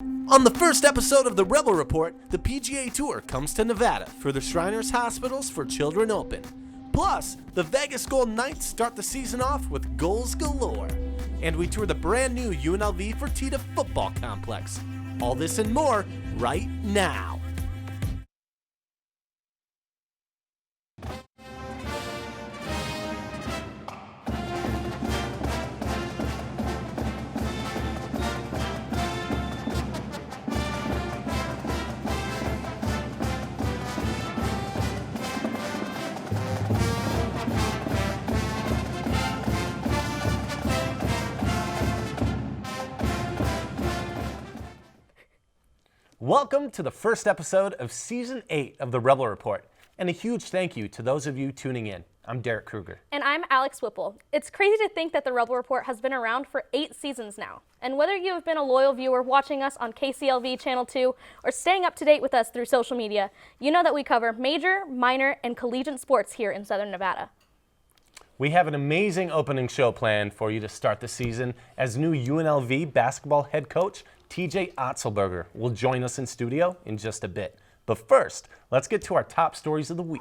On the first episode of the Rebel Report, the PGA Tour comes to Nevada for the Shriners Hospitals for Children Open. Plus, the Vegas Golden Knights start the season off with goals galore. And we tour the brand new UNLV Fertitta football complex. All this and more right now. Welcome to the first episode of Season 8 of the Rebel Report, and a huge thank you to those of you tuning in. I'm Derek Kruger. And I'm Alex Whipple. It's crazy to think that the Rebel Report has been around for 8 seasons now. And whether you have been a loyal viewer watching us on KCLV Channel 2 or staying up to date with us through social media, you know that we cover major, minor, and collegiate sports here in Southern Nevada. We have an amazing opening show planned for you to start the season as new UNLV basketball head coach T.J Otzelberger will join us in studio in just a bit. But first, let's get to our top stories of the week.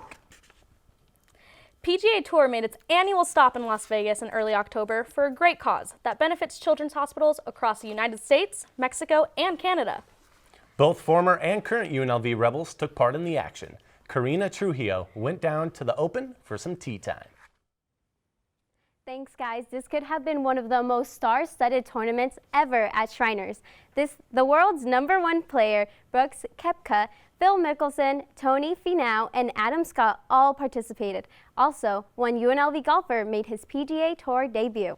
PGA Tour made its annual stop in Las Vegas in early October for a great cause that benefits children's hospitals across the United States, Mexico, and Canada. Both former and current UNLV Rebels took part in the action. Karina Trujillo went down to the Open for some tea time. Thanks, guys. This could have been one of the most star-studded tournaments ever at Shriners. The world's #1 player, Brooks Koepka, Phil Mickelson, Tony Finau, and Adam Scott all participated. Also, one UNLV golfer made his PGA Tour debut.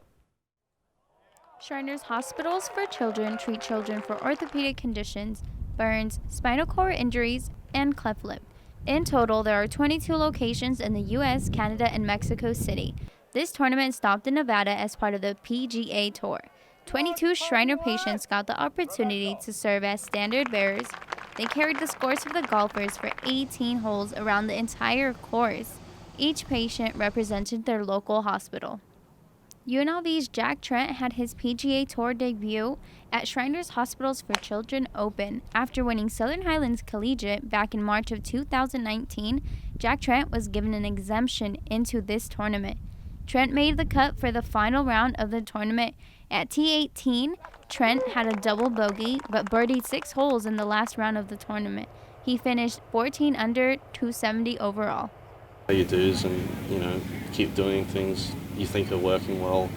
Shriners Hospitals for Children treat children for orthopedic conditions, burns, spinal cord injuries, and cleft lip. In total, there are 22 locations in the U.S., Canada, and Mexico City. This tournament stopped in Nevada as part of the PGA Tour. 22 Shriner patients got the opportunity to serve as standard bearers. They carried the scores of the golfers for 18 holes around the entire course. Each patient represented their local hospital. UNLV's Jack Trent had his PGA Tour debut at Shriners Hospitals for Children Open. After winning Southern Highlands Collegiate back in March of 2019, Jack Trent was given an exemption into this tournament. Trent made the cut for the final round of the tournament. At T18, Trent had a double bogey, but birdied 6 holes in the last round of the tournament. He finished 14 under, 270 overall. You do and keep doing things you think are working well,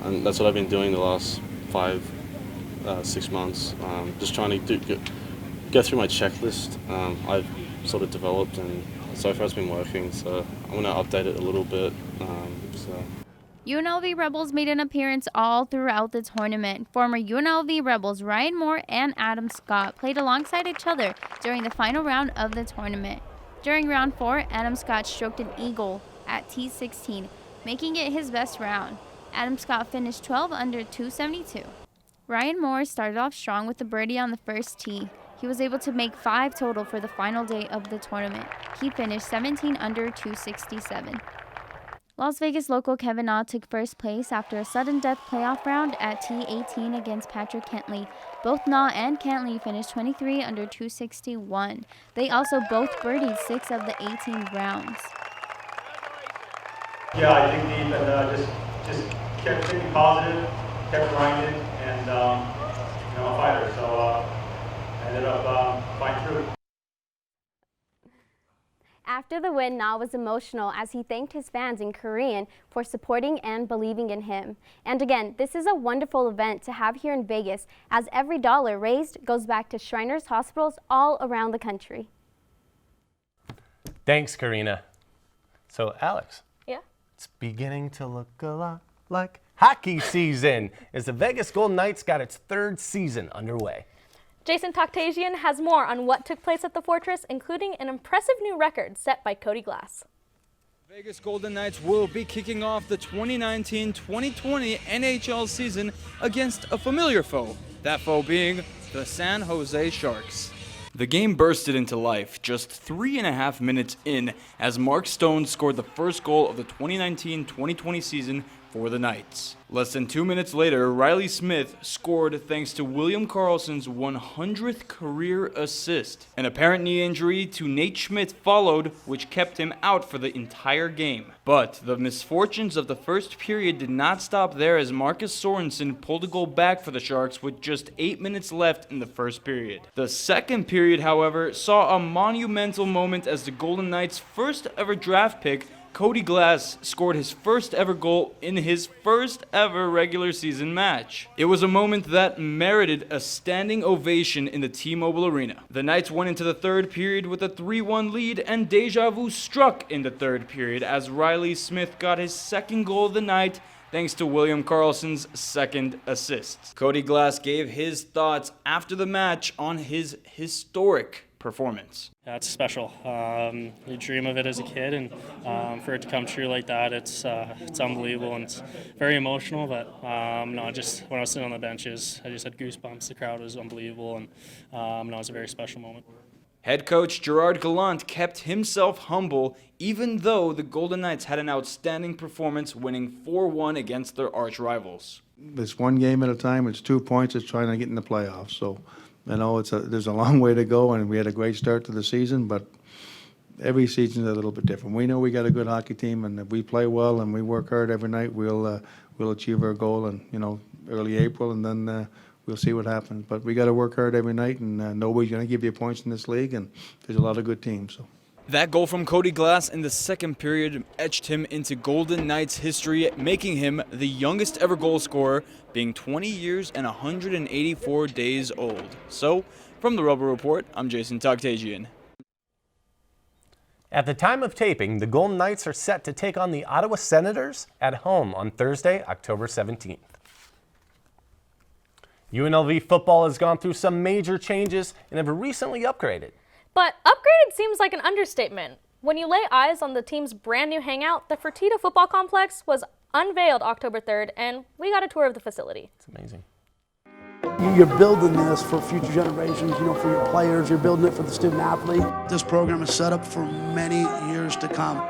and that's what I've been doing the last 6 months. Just trying to go through my checklist. I've sort of developed, and so far it's been working. So I'm going to update it a little bit. UNLV Rebels made an appearance all throughout the tournament. Former UNLV Rebels Ryan Moore and Adam Scott played alongside each other during the final round of the tournament. During round 4, Adam Scott stroked an eagle at T16, making it his best round. Adam Scott finished 12 under 272. Ryan Moore started off strong with a birdie on the first tee. He was able to make 5 total for the final day of the tournament. He finished 17 under 267. Las Vegas local Kevin Na took first place after a sudden death playoff round at T18 against Patrick Kentley. Both Na and Kentley finished 23 under 261. They also both birdied 6 of the 18 rounds. Yeah, I dig deep and just kept thinking positive, kept grinding, and I'm a fighter, so I ended up fighting through it. After the win, Na was emotional as he thanked his fans in Korean for supporting and believing in him. And again, this is a wonderful event to have here in Vegas, as every dollar raised goes back to Shriners Hospitals all around the country. Thanks, Karina. So, Alex. Yeah? It's beginning to look a lot like hockey season as the Vegas Golden Knights got its 3rd season underway. Jason Toctasian has more on what took place at the Fortress, including an impressive new record set by Cody Glass. Vegas Golden Knights will be kicking off the 2019-2020 NHL season against a familiar foe, that foe being the San Jose Sharks. The game bursted into life just 3.5 minutes in as Mark Stone scored the first goal of the 2019-2020 season for the Knights. Less than 2 minutes later, Riley Smith scored thanks to William Karlsson's 100th career assist. An apparent knee injury to Nate Schmidt followed, which kept him out for the entire game. But the misfortunes of the first period did not stop there, as Marcus Sorensen pulled a goal back for the Sharks with just 8 minutes left in the first period. The second period, however, saw a monumental moment as the Golden Knights' first ever draft pick, Cody Glass, scored his first ever goal in his first ever regular season match. It was a moment that merited a standing ovation in the T-Mobile Arena. The Knights went into the third period with a 3-1 lead, and deja vu struck in the third period as Riley Smith got his second goal of the night thanks to William Karlsson's second assist. Cody Glass gave his thoughts after the match on his historic performance. Yeah, it's special. You dream of it as a kid, and for it to come true like that, it's unbelievable, and it's very emotional. But no, just when I was sitting on the benches, I just had goosebumps. The crowd was unbelievable, and no, it was a very special moment. Head coach Gerard Gallant kept himself humble, even though the Golden Knights had an outstanding performance, winning 4-1 against their arch rivals. It's one game at a time. It's 2 points. It's trying to get in the playoffs. So, I know there's a long way to go, and we had a great start to the season, but every season's a little bit different. We know we got a good hockey team, and if we play well and we work hard every night, we'll achieve our goal in early April, and then we'll see what happens. But we got to work hard every night, and nobody's going to give you points in this league, and there's a lot of good teams. So. That goal from Cody Glass in the second period etched him into Golden Knights history, making him the youngest ever goal scorer, being 20 years and 184 days old. So, from the Rebel Report, I'm Jason Togtagian. At the time of taping, the Golden Knights are set to take on the Ottawa Senators at home on Thursday, October 17th. UNLV football has gone through some major changes and have recently upgraded. But upgraded seems like an understatement. When you lay eyes on the team's brand new hangout, the Fertitta football complex was unveiled October 3rd, and we got a tour of the facility. It's amazing. You're building this for future generations, for your players. You're building it for the student athlete. This program is set up for many years to come.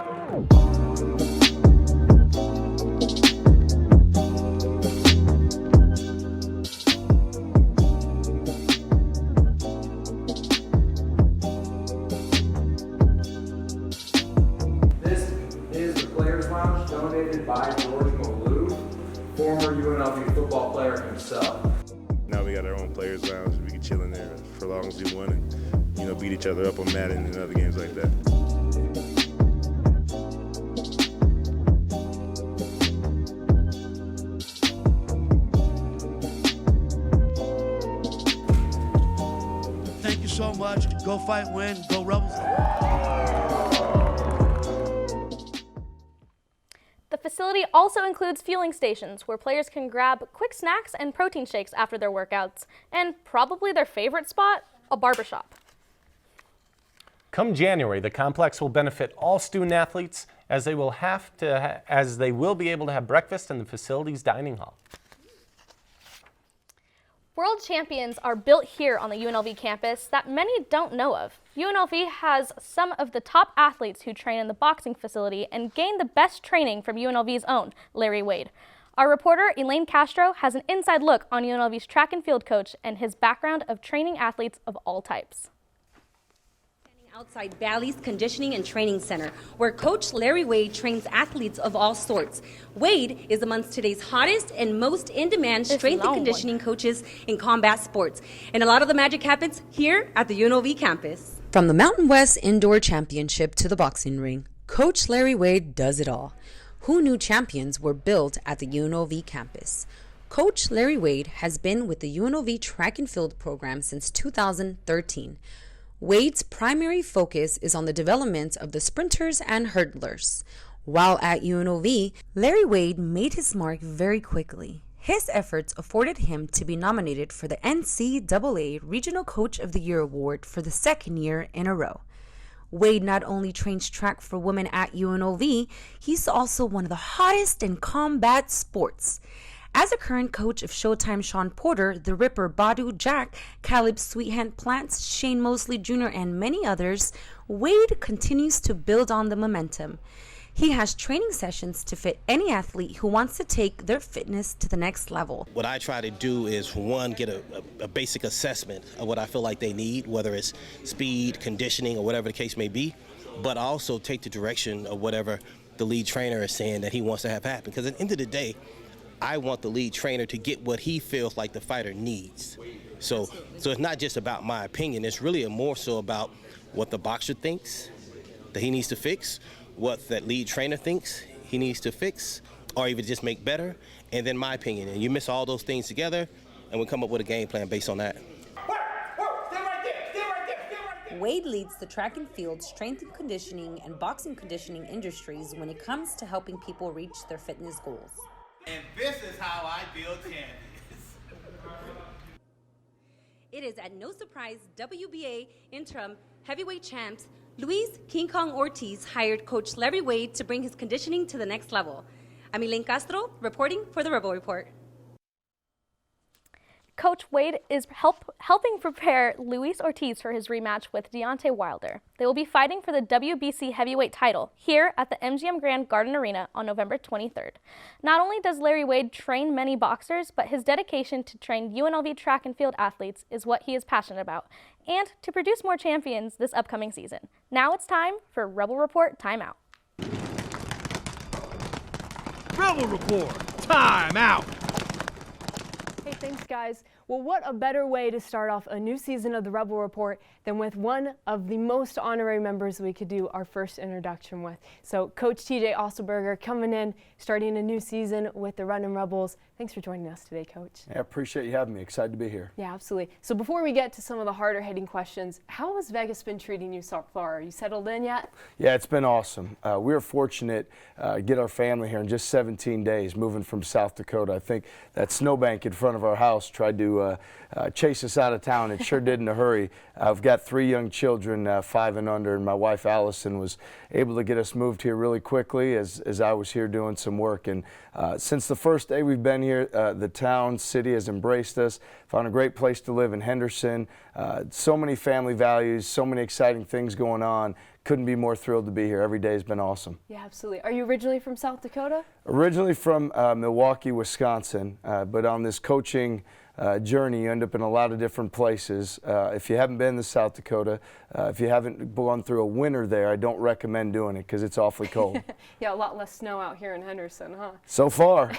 Donated by George Malou, former UNLV football player himself. Now we got our own players lounge. We can chill in there for as long as we want and, beat each other up on Madden and other games like that. Thank you so much. Go fight, win, go Rebels. The facility also includes fueling stations where players can grab quick snacks and protein shakes after their workouts, and probably their favorite spot, a barbershop. Come January, the complex will benefit all student athletes as they will be able to have breakfast in the facility's dining hall. World champions are built here on the UNLV campus that many don't know of. UNLV has some of the top athletes who train in the boxing facility and gain the best training from UNLV's own Larry Wade. Our reporter, Elaine Castro, has an inside look on UNLV's track and field coach and his background of training athletes of all types. Outside Bally's Conditioning and Training Center, where Coach Larry Wade trains athletes of all sorts. Wade is amongst today's hottest and most in-demand strength and conditioning coaches in combat sports. And a lot of the magic happens here at the UNLV campus. From the Mountain West Indoor Championship to the boxing ring, Coach Larry Wade does it all. Who knew champions were built at the UNLV campus? Coach Larry Wade has been with the UNLV track and field program since 2013. Wade's primary focus is on the development of the sprinters and hurdlers. While at UNLV, Larry Wade made his mark very quickly. His efforts afforded him to be nominated for the NCAA Regional Coach of the Year award for the second year in a row. Wade not only trains track for women at UNLV, he's also one of the hottest in combat sports. As a current coach of Showtime Sean Porter, The Ripper, Badu Jack, Caleb Sweethand Plants, Shane Mosley Jr., and many others, Wade continues to build on the momentum. He has training sessions to fit any athlete who wants to take their fitness to the next level. What I try to do is, one, get a basic assessment of what I feel like they need, whether it's speed, conditioning, or whatever the case may be, but also take the direction of whatever the lead trainer is saying that he wants to have happen. Because at the end of the day, I want the lead trainer to get what he feels like the fighter needs. So it's not just about my opinion. It's really more so about what the boxer thinks that he needs to fix, what that lead trainer thinks he needs to fix, or even just make better, and then my opinion. And you mix all those things together, and we come up with a game plan based on that. Wade leads the track and field, strength and conditioning, and boxing conditioning industries when it comes to helping people reach their fitness goals. And this is how I build champions. It is at no surprise WBA interim heavyweight champs Luis King Kong Ortiz hired Coach Larry Wade to bring his conditioning to the next level. I'm Elaine Castro, reporting for the Rebel Report. Coach Wade is helping prepare Luis Ortiz for his rematch with Deontay Wilder. They will be fighting for the WBC heavyweight title here at the MGM Grand Garden Arena on November 23rd. Not only does Larry Wade train many boxers, but his dedication to train UNLV track and field athletes is what he is passionate about, and to produce more champions this upcoming season. Now it's time for Rebel Report Timeout. Rebel Report Timeout. Hey, thanks guys. Well, what a better way to start off a new season of the Rebel Report than with one of the most honorary members we could do our first introduction with. So Coach T.J Otzelberger coming in, starting a new season with the Runnin Rebels. Thanks for joining us today, Coach. I appreciate you having me. Excited to be here. Yeah, absolutely. So before we get to some of the harder hitting questions, how has Vegas been treating you so far? Are you settled in yet? Yeah, it's been awesome. We were fortunate to get our family here in just 17 days, moving from South Dakota. I think that snowbank in front of our house tried to chase us out of town. It sure did in a hurry. I've got 3 young children, 5 and under, and my wife Allison was able to get us moved here really quickly as I was here doing some work. And since the first day we've been here, the town, city has embraced us, found a great place to live in Henderson. So many family values, so many exciting things going on. Couldn't be more thrilled to be here. Every day has been awesome. Yeah, absolutely. Are you originally from South Dakota? Originally from Milwaukee, Wisconsin, but on this coaching journey, you end up in a lot of different places. If you haven't been to South Dakota, if you haven't gone through a winter there, I don't recommend doing it because it's awfully cold. Yeah, a lot less snow out here in Henderson, huh? So far.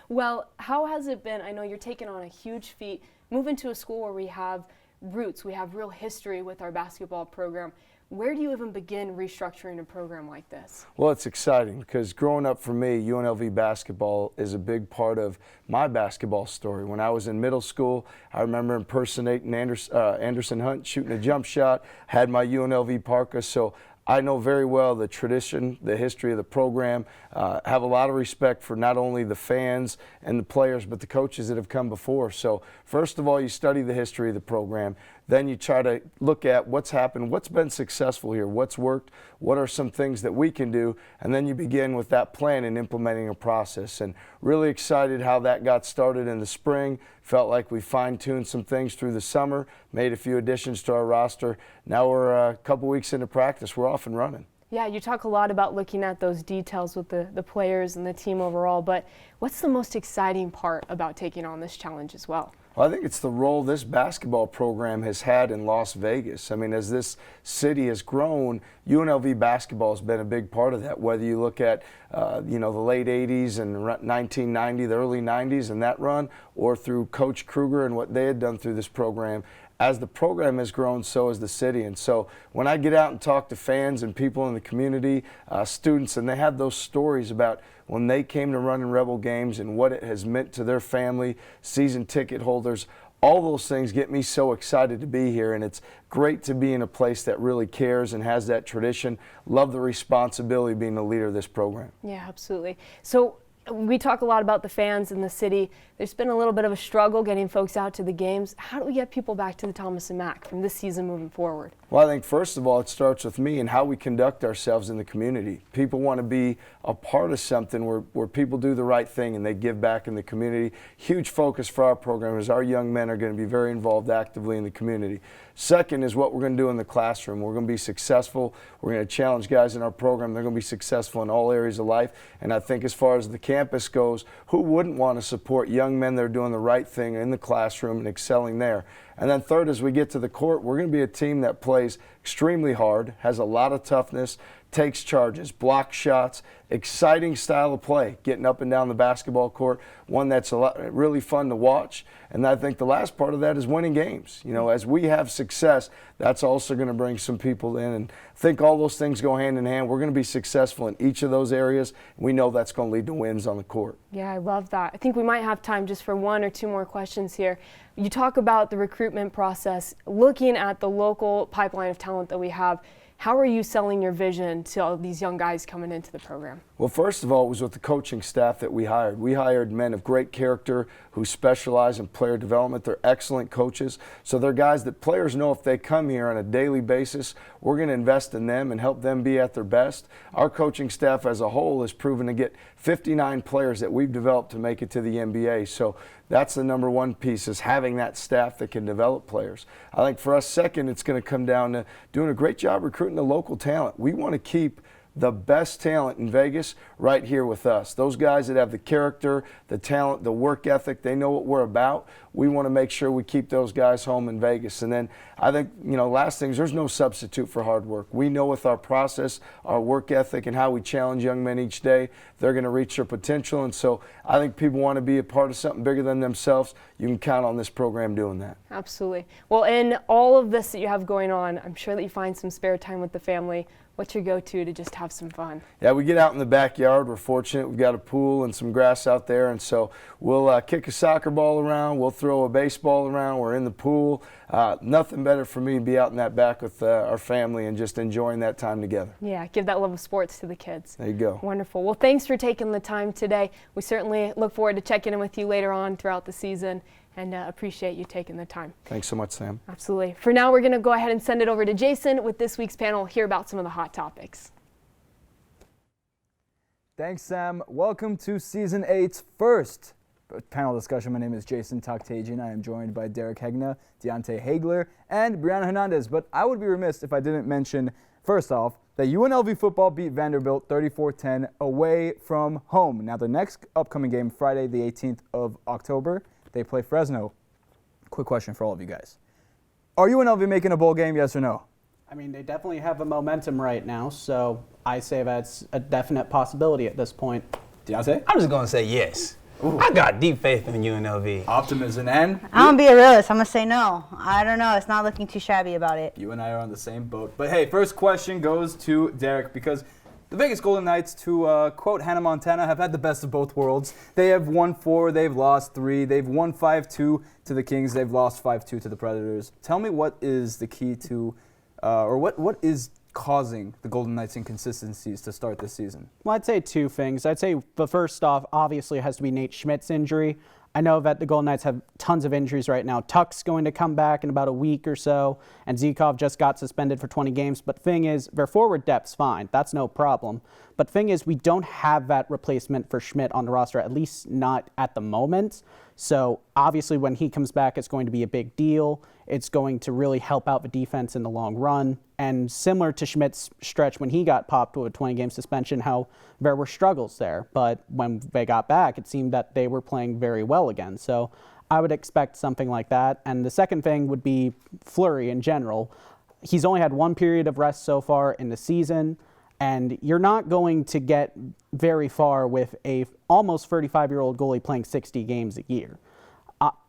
Well, how has it been? I know you're taking on a huge feat, moving to a school where we have roots, we have real history with our basketball program. Where do you even begin restructuring a program like this? Well, it's exciting because growing up for me, UNLV basketball is a big part of my basketball story. When I was in middle school, I remember impersonating Anderson Hunt, shooting a jump shot, had my UNLV parka, so I know very well the tradition, the history of the program, have a lot of respect for not only the fans and the players, but the coaches that have come before. So first of all, you study the history of the program. Then you try to look at what's happened, what's been successful here, what's worked, what are some things that we can do, and then you begin with that plan and implementing a process. And really excited how that got started in the spring. Felt like we fine-tuned some things through the summer, made a few additions to our roster. Now we're a couple weeks into practice. We're off and running. Yeah, you talk a lot about looking at those details with the players and the team overall, but what's the most exciting part about taking on this challenge as well? Well, I think it's the role this basketball program has had in Las Vegas. I mean, as this city has grown, UNLV basketball has been a big part of that. Whether you look at, the late 80s and 1990, the early 90s and that run, or through Coach Kruger and what they had done through this program. As the program has grown, so has the city. And so when I get out and talk to fans and people in the community, students, and they have those stories about when they came to Runnin Rebel games and what it has meant to their family, season ticket holders, all those things get me so excited to be here. And it's great to be in a place that really cares and has that tradition. Love the responsibility of being the leader of this program. Yeah, absolutely. So We talk a lot about the fans in the city. There's been a little bit of a struggle getting folks out to the games. How do we get people back to the Thomas and Mack from this season moving forward? Well, I think first of all, it starts with me and how we conduct ourselves in the community. People want to be a part of something where people do the right thing and they give back in the community. Huge focus for our program is our young men are going to be very involved actively in the community. Second is what we're going to do in the classroom. We're going to be successful. We're going to challenge guys in our program. They're going to be successful in all areas of life. And I think as far as the campus goes, who wouldn't want to support young men that are doing the right thing in the classroom and excelling there? And then third, as we get to the court, we're going to be a team that plays extremely hard, has a lot of toughness, takes charges, blocks shots, exciting style of play, getting up and down the basketball court, one that's really fun to watch. And I think the last part of that is winning games. You know, as we have success, that's also going to bring some people in. And I think all those things go hand in hand. We're going to be successful in each of those areas. We know that's going to lead to wins on the court. Yeah, I love that. I think we might have time just for one or two more questions here. You talk about the recruitment process, looking at the local pipeline of talent that we have. How are you selling your vision to all these young guys coming into the program? Well, first of all, it was with the coaching staff that we hired. We hired men of great character who specialize in player development. They're excellent coaches. So they're guys that players know if they come here on a daily basis, we're going to invest in them and help them be at their best. Our coaching staff as a whole has proven to get 59 players that we've developed to make it to the NBA. So that's the number one piece, is having that staff that can develop players. I think for us, second, it's going to come down to doing a great job recruiting the local talent. We want to keep the best talent in Vegas right here with us. Those guys that have the character, the talent, the work ethic, they know what we're about. We want to make sure we keep those guys home in Vegas. And then I think, you know, last thing is there's no substitute for hard work. We know with our process, our work ethic, and how we challenge young men each day, they're going to reach their potential. And so I think people want to be a part of something bigger than themselves. You can count on this program doing that. Absolutely. Well, in all of this that you have going on, I'm sure that you find some spare time with the family. What's your go-to to just have some fun? Yeah, we get out in the backyard. We're fortunate. We've got a pool and some grass out there, and so we'll kick a soccer ball around. We'll throw a baseball around. We're in the pool. Nothing better for me to be out in that back with our family and just enjoying that time together. Yeah, give that love of sports to the kids. There you go. Wonderful. Well, thanks for taking the time today. We certainly look forward to checking in with you later on throughout the season, and appreciate you taking the time. Thanks so much, Sam. Absolutely. For now, we're going to go ahead and send it over to Jason with this week's panel, hear about some of the hot topics. Thanks, Sam. Welcome to Season 8's first panel discussion. My name is Jason Toktagian. I am joined by Derek Hegna, Deontay Hagler, and Brianna Hernandez. But I would be remiss if I didn't mention, first off, that UNLV football beat Vanderbilt 34-10 away from home. Now, the next upcoming game, Friday the 18th of October, they play Fresno. Quick question for all of you guys. Are UNLV making a bowl game, yes or no? I mean, they definitely have a momentum right now, so I say that's a definite possibility at this point. Deontay? I'm just going to say yes. Ooh. I got deep faith in UNLV. Optimism, and? I'm going to be a realist. I'm going to say no. I don't know. It's not looking too shabby about it. You and I are on the same boat. But hey, first question goes to Derek, because the Vegas Golden Knights, to quote Hannah Montana, have had the best of both worlds. They have won 4, they've lost 3, they've won 5-2 to the Kings, they've lost 5-2 to the Predators. Tell me what is the key to, or what is causing the Golden Knights' inconsistencies to start this season? Well, I'd say two things. I'd say the first off, obviously, it has to be Nate Schmidt's injury. I know that the Golden Knights have tons of injuries right now. Tuck's going to come back in about a week or so, and Zykov just got suspended for 20 games. But the thing is, their forward depth's fine. That's no problem. But the thing is, we don't have that replacement for Schmidt on the roster, at least not at the moment. So obviously, when he comes back, it's going to be a big deal. It's going to really help out the defense in the long run. And similar to Schmidt's stretch when he got popped with a 20-game suspension, how there were struggles there. But when they got back, it seemed that they were playing very well again. So I would expect something like that. And the second thing would be Fleury in general. He's only had one period of rest so far in the season, and you're not going to get very far with a almost 35-year-old goalie playing 60 games a year.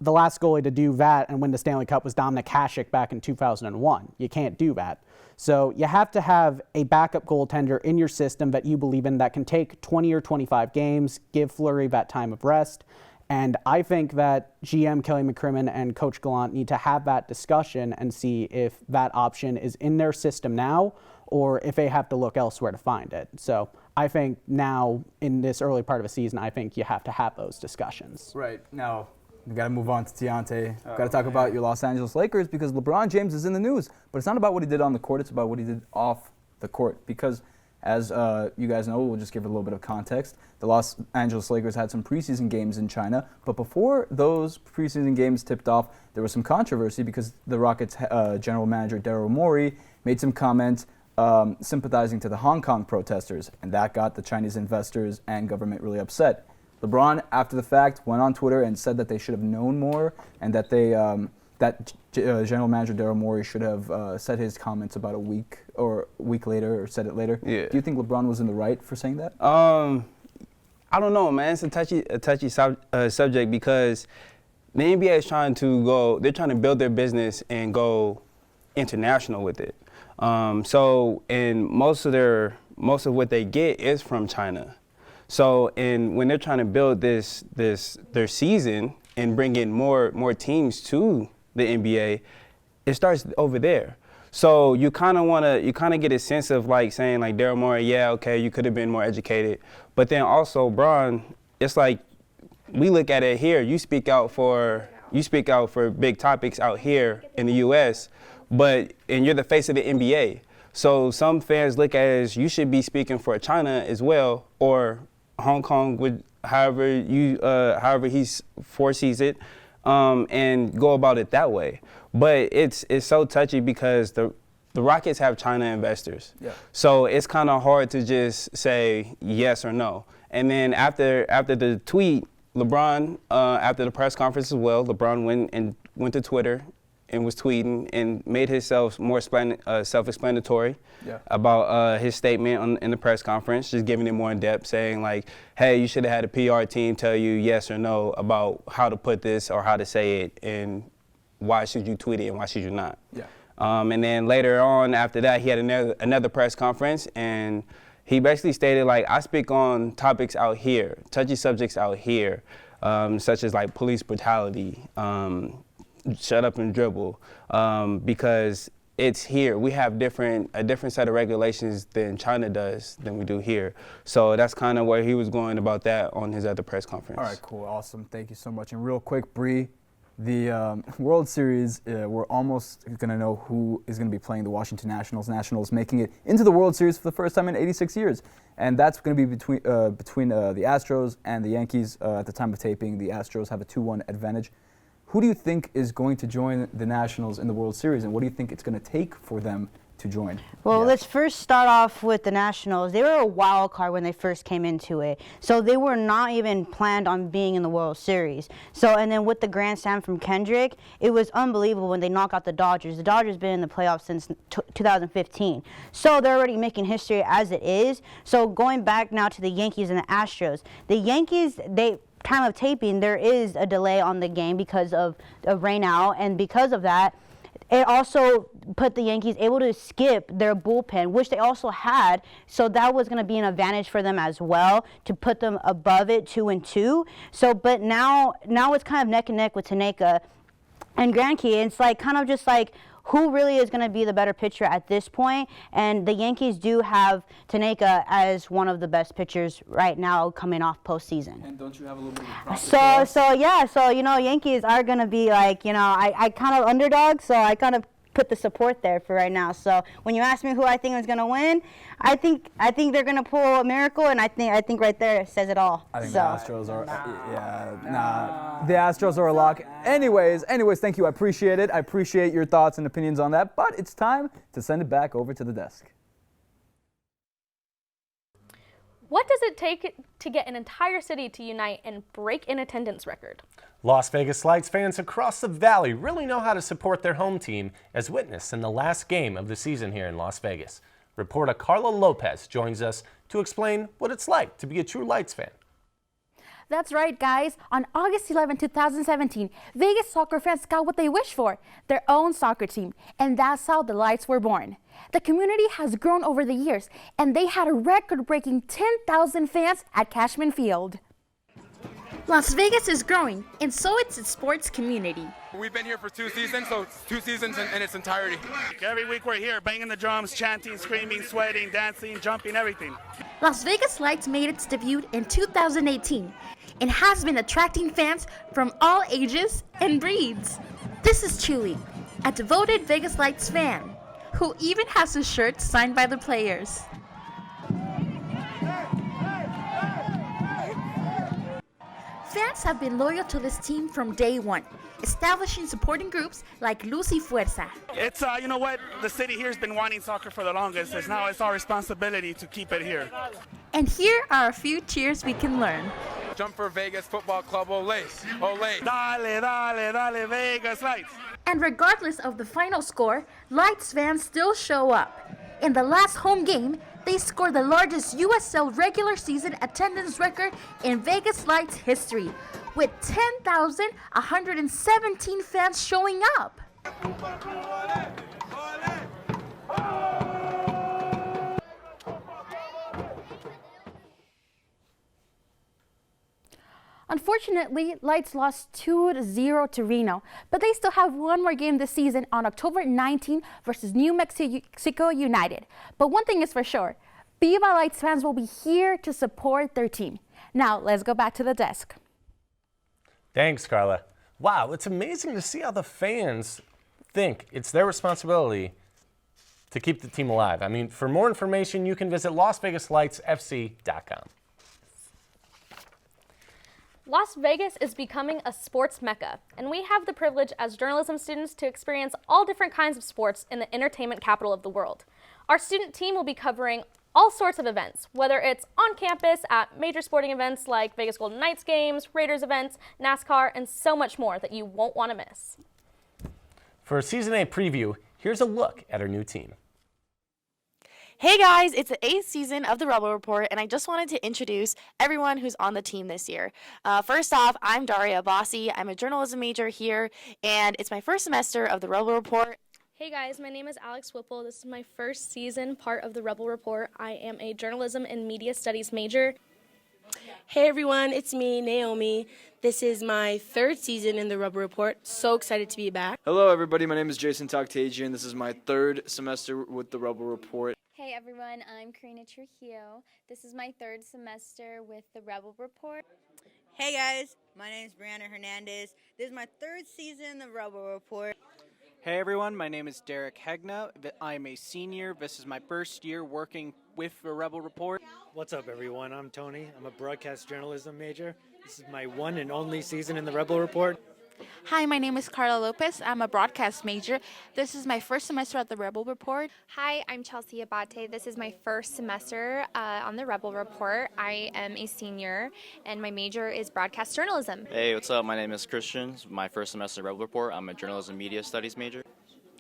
The last goalie to do that and win the Stanley Cup was Dominik Hasek back in 2001. You can't do that. So you have to have a backup goaltender in your system that you believe in that can take 20 or 25 games, give Fleury that time of rest. And I think that GM Kelly McCrimmon and Coach Gallant need to have that discussion and see if that option is in their system now or if they have to look elsewhere to find it. So I think now in this early part of a season, I think you have to have those discussions. Right. Now, we got to move on to Deontay. We've got to talk about your Los Angeles Lakers because LeBron James is in the news. But it's not about what he did on the court. It's about what he did off the court. Because as you guys know, we'll just give a little bit of context. The Los Angeles Lakers had some preseason games in China. But before those preseason games tipped off, there was some controversy because the Rockets general manager Daryl Morey made some comments sympathizing to the Hong Kong protesters. And that got the Chinese investors and government really upset. LeBron, after the fact, went on Twitter and said that they should have known more and that they general manager Daryl Morey should have said his comments about a week later or said it later. Yeah. Do you think LeBron was in the right for saying that? I don't know, man. It's a touchy subject because the NBA is trying to build their business and go international with it. And most of what they get is from China. So, and when they're trying to build their season and bring in more teams to the NBA, it starts over there. So you kind of get a sense of like saying like Daryl Morey, yeah, okay, you could have been more educated, but then also Bron, it's like we look at it here. You speak out for big topics out here in the U.S., and you're the face of the NBA. So some fans look at it as you should be speaking for China as well, or Hong Kong would, however he foresees it, and go about it that way. But it's so touchy because the Rockets have China investors. Yeah. So it's kind of hard to just say yes or no. And then after the tweet, LeBron, after the press conference as well, LeBron went to Twitter and was tweeting and made himself more self-explanatory about his statement in the press conference, just giving it more in depth, saying like, hey, you should have had a PR team tell you yes or no about how to put this or how to say it, and why should you tweet it and why should you not? Yeah. And then later on after that, he had another press conference, and he basically stated like, I speak on topics out here, touchy subjects out here, such as like police brutality, shut up and dribble, because it's here. We have a different set of regulations than China does than we do here. So that's kind of where he was going about that on his other press conference. All right, cool, awesome. Thank you so much. And real quick, Bree, the World Series, we're almost going to know who is going to be playing the Washington Nationals. Nationals making it into the World Series for the first time in 86 years. And that's going to be between the Astros and the Yankees. At the time of taping, the Astros have a 2-1 advantage. Who do you think is going to join the Nationals in the World Series, and what do you think it's going to take for them to join? Well, let's first start off with the Nationals. They were a wild card when they first came into it, so they were not even planned on being in the World Series. So, and then with the grand slam from Kendrick, it was unbelievable when they knocked out the Dodgers. The Dodgers been in the playoffs since 2015, so they're already making history as it is. So going back now to the Yankees and the Astros, the Yankees, time of taping, there is a delay on the game because of rain out, and because of that, it also put the Yankees able to skip their bullpen, which they also had, so that was going to be an advantage for them as well to put them above it 2-2. So, but now it's kind of neck and neck with Tanaka and Greinke. It's like kind of just like who really is going to be the better pitcher at this point, and the Yankees do have Tanaka as one of the best pitchers right now coming off postseason. And don't you have a little bit of So Yankees are going to be like, I kind of underdog, so I kind of put the support there for right now. So when you ask me who I think is going to win, I think they're going to pull a miracle, and I think right there says it all. I think the Astros are the Astros are a lock. Anyways, thank you. I appreciate it. I appreciate your thoughts and opinions on that, but it's time to send it back over to the desk. What does it take to get an entire city to unite and break an attendance record? Las Vegas Lights fans across the valley really know how to support their home team, as witnessed in the last game of the season here in Las Vegas. Reporter Carla Lopez joins us to explain what it's like to be a true Lights fan. That's right, guys. On August 11, 2017, Vegas soccer fans got what they wished for, their own soccer team, and that's how the Lights were born. The community has grown over the years, and they had a record-breaking 10,000 fans at Cashman Field. Las Vegas is growing, and so is its sports community. We've been here for 2 seasons, so it's 2 seasons in its entirety. Every week we're here, banging the drums, chanting, screaming, sweating, dancing, jumping, everything. Las Vegas Lights made its debut in 2018 and has been attracting fans from all ages and breeds. This is Chewy, a devoted Vegas Lights fan, who even has his shirt signed by the players. Fans have been loyal to this team from day one, establishing supporting groups like Luz y Fuerza. It's, you know what, the city here has been wanting soccer for the longest. Now it's our responsibility to keep it here. And here are a few cheers we can learn. Jump for Vegas Football Club, ole, ole. Dale, dale, dale, Vegas Lights. And regardless of the final score, Lights fans still show up. In the last home game, they scored the largest USL regular season attendance record in Vegas Lights history, with 10,117 fans showing up. Unfortunately, Lights lost 2-0 to Reno, but they still have one more game this season on October 19 versus New Mexico United. But one thing is for sure, Viva Lights fans will be here to support their team. Now, let's go back to the desk. Thanks, Carla. Wow, it's amazing to see how the fans think it's their responsibility to keep the team alive. I mean, for more information, you can visit LasVegasLightsFC.com. Las Vegas is becoming a sports mecca, and we have the privilege as journalism students to experience all different kinds of sports in the entertainment capital of the world. Our student team will be covering all sorts of events, whether it's on campus at major sporting events like Vegas Golden Knights games, Raiders events, NASCAR, and so much more that you won't want to miss. For a Season 8 preview, here's a look at our new team. Hey guys, it's the 8th season of the Rebel Report, and I just wanted to introduce everyone who's on the team this year. First off, I'm Daria Bossi. I'm a journalism major here, and it's my first semester of the Rebel Report. Hey guys, my name is Alex Whipple. This is my first season part of the Rebel Report. I am a journalism and media studies major. Hey everyone, it's me, Naomi. This is my 3rd season in the Rebel Report. So excited to be back. Hello everybody, my name is Jason Toktagian. This is my 3rd semester with the Rebel Report. Hey everyone, I'm Karina Trujillo. This is my 3rd semester with the Rebel Report. Hey guys, my name is Brianna Hernandez. This is my 3rd season in the Rebel Report. Hey everyone, my name is Derek Hegna. I'm a senior. This is my 1st year working with the Rebel Report. What's up everyone, I'm Tony. I'm a broadcast journalism major. This is my 1 and only season in the Rebel Report. Hi, my name is Carla Lopez. I'm a broadcast major. This is my 1st semester at the Rebel Report. Hi, I'm Chelsea Abate. This is my 1st semester on the Rebel Report. I am a senior, and my major is broadcast journalism. Hey, what's up? My name is Christian. It's my 1st semester at Rebel Report. I'm a journalism media studies major.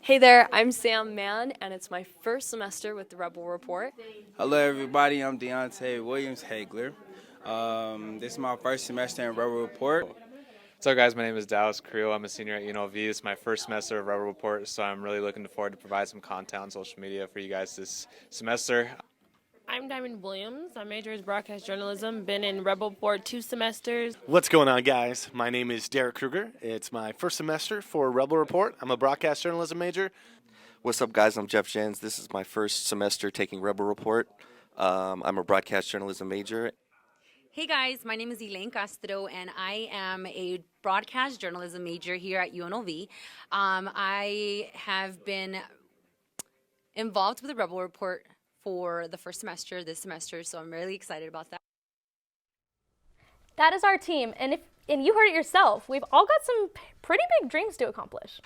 Hey there, I'm Sam Mann, and it's my 1st semester with the Rebel Report. Hello, everybody. I'm Deontay Williams-Hagler. This is my 1st semester in Rebel Report. What's up, guys? My name is Dallas Creel. I'm a senior at UNLV. This is my 1st semester of Rebel Report, so I'm really looking forward to provide some content on social media for you guys this semester. I'm Diamond Williams. My major is broadcast journalism. Been in Rebel Report 2 semesters. What's going on, guys? My name is Derek Kruger. It's my 1st semester for Rebel Report. I'm a broadcast journalism major. What's up, guys? I'm Jeff Jens. This is my 1st semester taking Rebel Report. I'm a broadcast journalism major. Hey guys, my name is Elaine Castro, and I am a broadcast journalism major here at UNLV. I have been involved with the Rebel Report for the 1st semester this semester, so I'm really excited about that. That is our team, and you heard it yourself, we've all got some pretty big dreams to accomplish.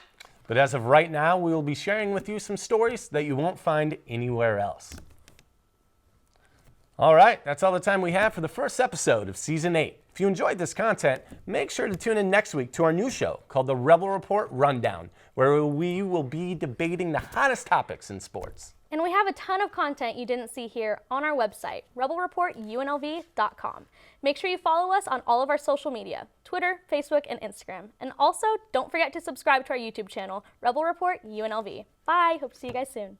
But as of right now, we will be sharing with you some stories that you won't find anywhere else. All right, that's all the time we have for the 1st episode of Season 8. If you enjoyed this content, make sure to tune in next week to our new show called the Rebel Report Rundown, where we will be debating the hottest topics in sports. And we have a ton of content you didn't see here on our website, rebelreportunlv.com. Make sure you follow us on all of our social media, Twitter, Facebook, and Instagram. And also, don't forget to subscribe to our YouTube channel, Rebel Report UNLV. Bye, hope to see you guys soon.